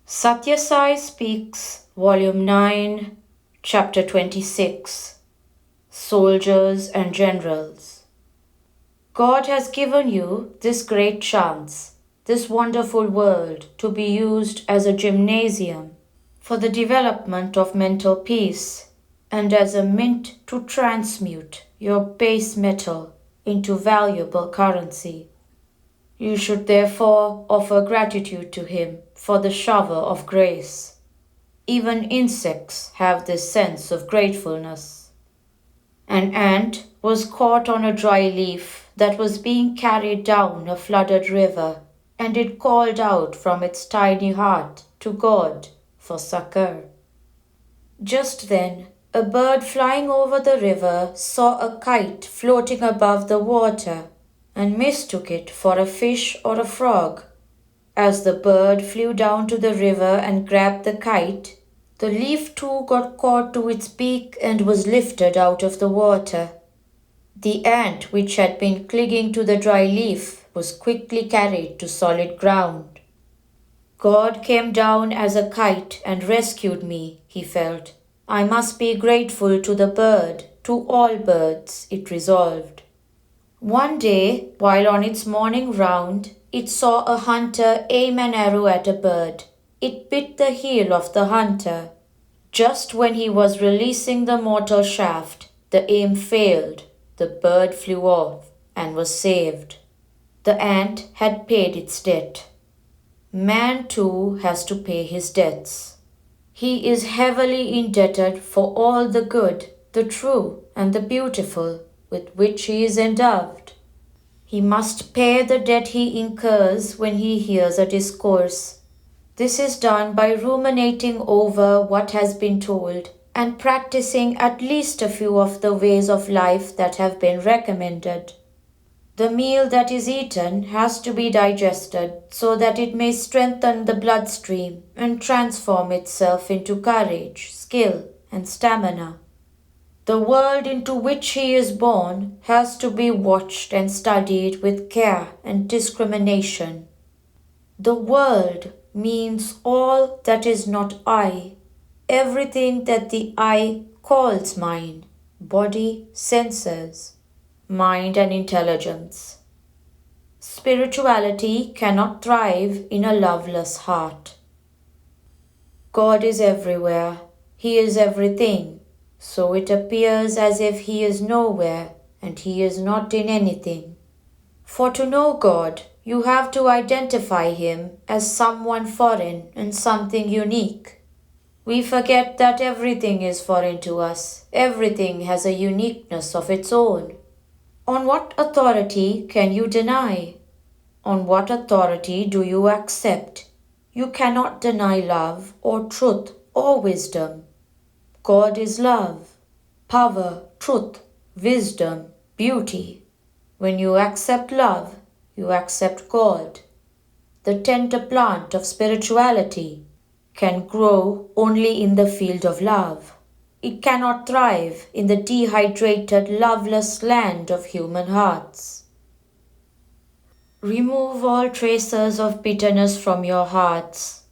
Sathya Sai Speaks, Volume 9, Chapter 26, Soldiers and Generals. God has given you this great chance, this wonderful world, to be used as a gymnasium for the development of mental peace and as a mint to transmute your base metal into valuable currency. You should therefore offer gratitude to Him for the shower of grace. Even insects have this sense of gratefulness. An ant was caught on a dry leaf that was being carried down a flooded river, and it called out from its tiny heart to God for succor. Just then, a bird flying over the river saw a kite floating above the water and mistook it for a fish or a frog. As the bird flew down to the river and grabbed the kite, the leaf too got caught to its beak and was lifted out of the water. The ant which had been clinging to the dry leaf was quickly carried to solid ground. God came down as a kite and rescued me, he felt. I must be grateful to the bird, to all birds, it resolved. One day, while on its morning round, it saw a hunter aim an arrow at a bird. It bit the heel of the hunter. Just when he was releasing the mortal shaft, the aim failed. The bird flew off and was saved. The ant had paid its debt. Man too has to pay his debts. He is heavily indebted for all the good, the true, and the beautiful with which he is endowed. He must pay the debt he incurs when he hears a discourse. This is done by ruminating over what has been told and practicing at least a few of the ways of life that have been recommended. The meal that is eaten has to be digested so that it may strengthen the bloodstream and transform itself into courage, skill, and stamina. The world into which he is born has to be watched and studied with care and discrimination. The world means all that is not I, everything that the I calls mine, body, senses, mind and intelligence. Spirituality cannot thrive in a loveless heart. God is everywhere, He is everything. So it appears as if He is nowhere and He is not in anything. For to know God, you have to identify Him as someone foreign and something unique. We forget that everything is foreign to us. Everything has a uniqueness of its own. On what authority can you deny? On what authority do you accept? You cannot deny love or truth or wisdom. God is love, power, truth, wisdom, beauty. When you accept love, you accept God. The tender plant of spirituality can grow only in the field of love. It cannot thrive in the dehydrated, loveless land of human hearts. Remove all traces of bitterness from your hearts,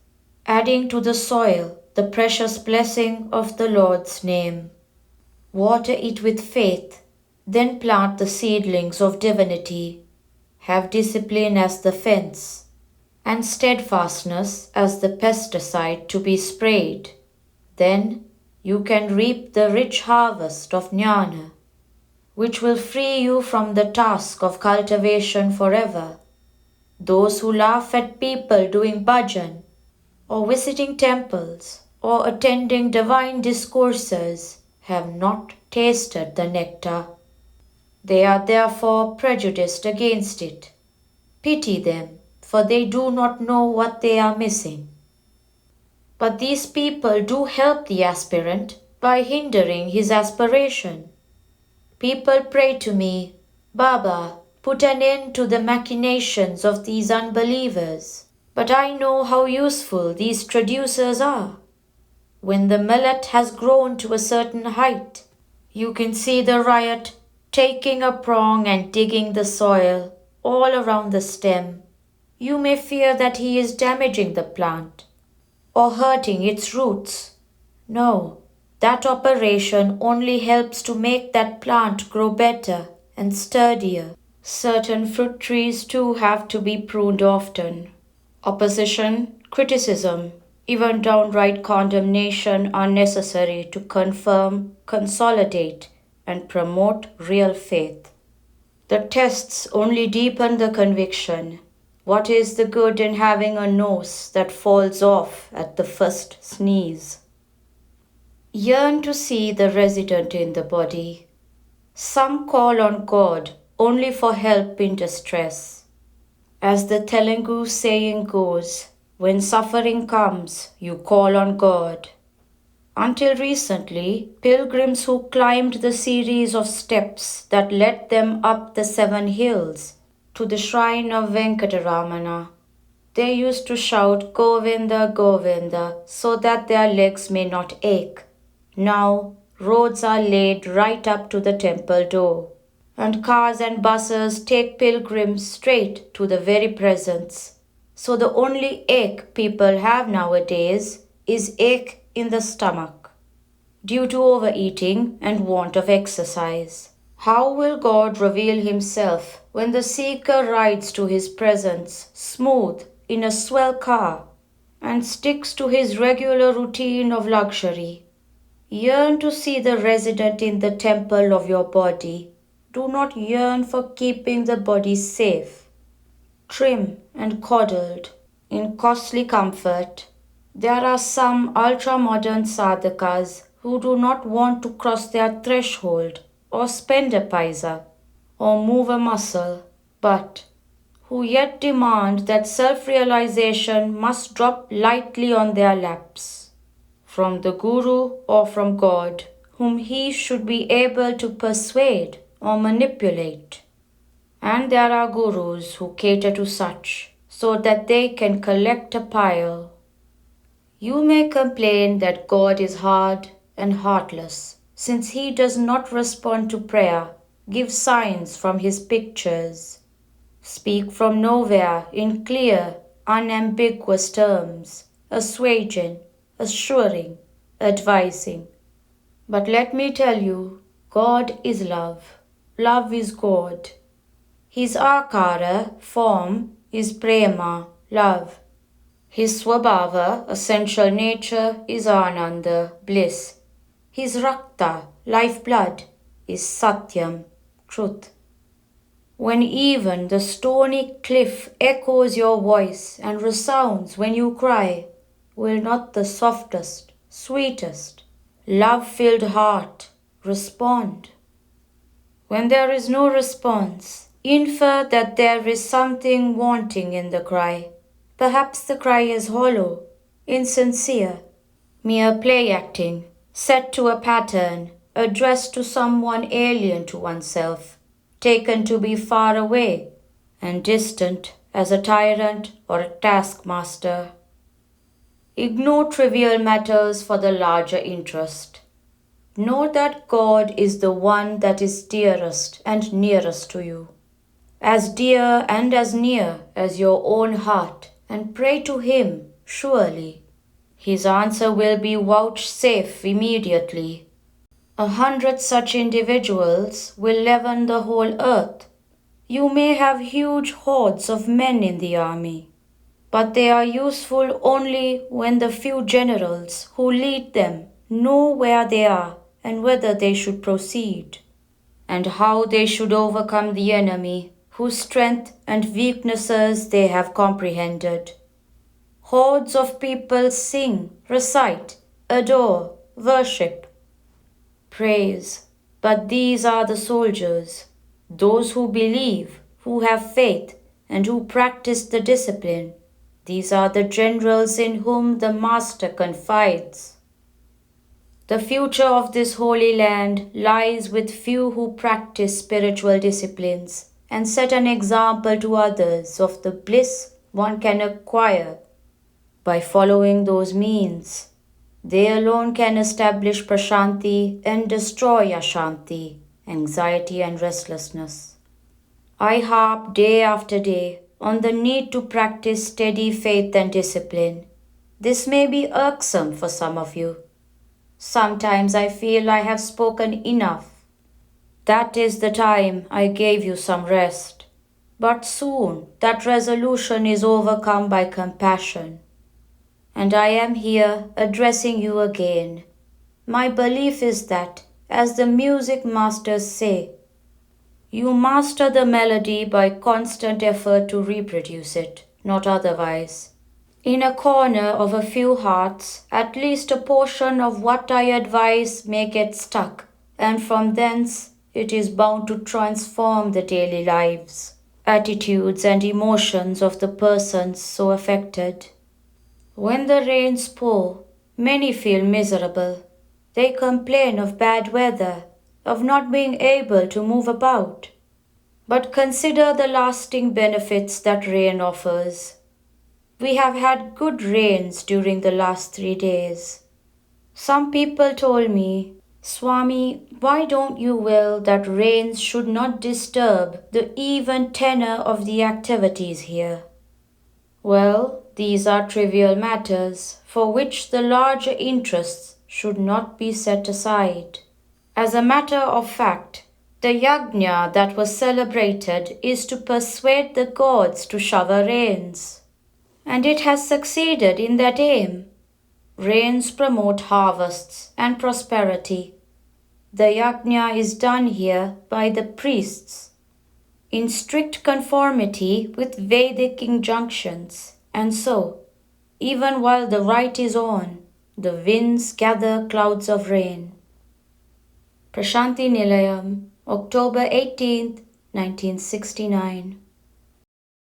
adding to the soil the precious blessing of the Lord's name. Water it with faith, then plant the seedlings of divinity. Have discipline as the fence, and steadfastness as the pesticide to be sprayed. Then you can reap the rich harvest of jnana, which will free you from the task of cultivation forever. Those who laugh at people doing bhajan, or visiting temples, or attending divine discourses have not tasted the nectar. They are therefore prejudiced against it. Pity them, for they do not know what they are missing. But these people do help the aspirant by hindering his aspiration. People pray to me, Baba, put an end to the machinations of these unbelievers. But I know how useful these traducers are. When the millet has grown to a certain height, you can see the riot taking a prong and digging the soil all around the stem. You may fear that he is damaging the plant. or hurting its roots. No, that operation only helps to make that plant grow better and sturdier. Certain fruit trees too have to be pruned often. Opposition, criticism, even downright condemnation are necessary to confirm, consolidate, and promote real faith. The tests only deepen the conviction. What is the good in having a nose that falls off at the first sneeze? Yearn to see the resident in the body. Some call on God only for help in distress. As the Telugu saying goes, when suffering comes, you call on God. Until recently, pilgrims who climbed the series of steps that led them up the 7 hills to the shrine of Venkataramana, they used to shout Govinda, Govinda so that their legs may not ache. Now, roads are laid right up to the temple door, and cars and buses take pilgrims straight to the very presence. So the only ache people have nowadays is ache in the stomach, due to overeating and want of exercise. How will God reveal Himself when the seeker rides to His presence smooth in a swell car and sticks to his regular routine of luxury? Yearn to see the resident in the temple of your body. Do not yearn for keeping the body safe, trim and coddled, in costly comfort. There are some ultra-modern sadhakas who do not want to cross their threshold or spend a paisa or move a muscle, but who yet demand that self-realization must drop lightly on their laps, from the Guru or from God, whom he should be able to persuade or manipulate. And there are gurus who cater to such, so that they can collect a pile. You may complain that God is hard and heartless, since he does not respond to prayer, give signs from his pictures, speak from nowhere in clear, unambiguous terms, assuaging, assuring, advising. But let me tell you, God is love. Love is God. His akara, form, is prema, love. His swabhava, essential nature, is ananda, bliss. His rakta, lifeblood, is satyam, truth. When even the stony cliff echoes your voice and resounds when you cry, will not the softest, sweetest, love-filled heart respond? When there is no response, infer that there is something wanting in the cry. Perhaps the cry is hollow, insincere, mere play acting, set to a pattern, addressed to someone alien to oneself, taken to be far away and distant as a tyrant or a taskmaster. Ignore trivial matters for the larger interest. Know that God is the one that is dearest and nearest to you, as dear and as near as your own heart, and pray to Him surely. His answer will be vouchsafed immediately. 100 such individuals will leaven the whole earth. You may have huge hordes of men in the army, but they are useful only when the few generals who lead them know where they are and whether they should proceed, and how they should overcome the enemy, whose strength and weaknesses they have comprehended. Hordes of people sing, recite, adore, worship, praise, but these are the soldiers, those who believe, who have faith, and who practice the discipline. These are the generals in whom the Master confides. The future of this holy land lies with few who practice spiritual disciplines and set an example to others of the bliss one can acquire by following those means. They alone can establish prashanti and destroy ashanti, anxiety and restlessness. I harp day after day on the need to practice steady faith and discipline. This may be irksome for some of you. Sometimes I feel I have spoken enough. That is the time I gave you some rest. But soon that resolution is overcome by compassion. And I am here addressing you again. My belief is that, as the music masters say, you master the melody by constant effort to reproduce it, not otherwise. In a corner of a few hearts, at least a portion of what I advise may get stuck, and from thence it is bound to transform the daily lives, attitudes, and emotions of the persons so affected. When the rains pour, many feel miserable. They complain of bad weather, of not being able to move about. But consider the lasting benefits that rain offers. We have had good rains during the last 3 days. Some people told me, Swami, why don't you will that rains should not disturb the even tenor of the activities here? Well, these are trivial matters for which the larger interests should not be set aside. As a matter of fact, the yajna that was celebrated is to persuade the gods to shower rains. And it has succeeded in that aim. Rains promote harvests and prosperity. The yajna is done here by the priests, in strict conformity with Vedic injunctions, and so, even while the rite is on, the winds gather clouds of rain. Prashanti Nilayam, October 18th, 1969.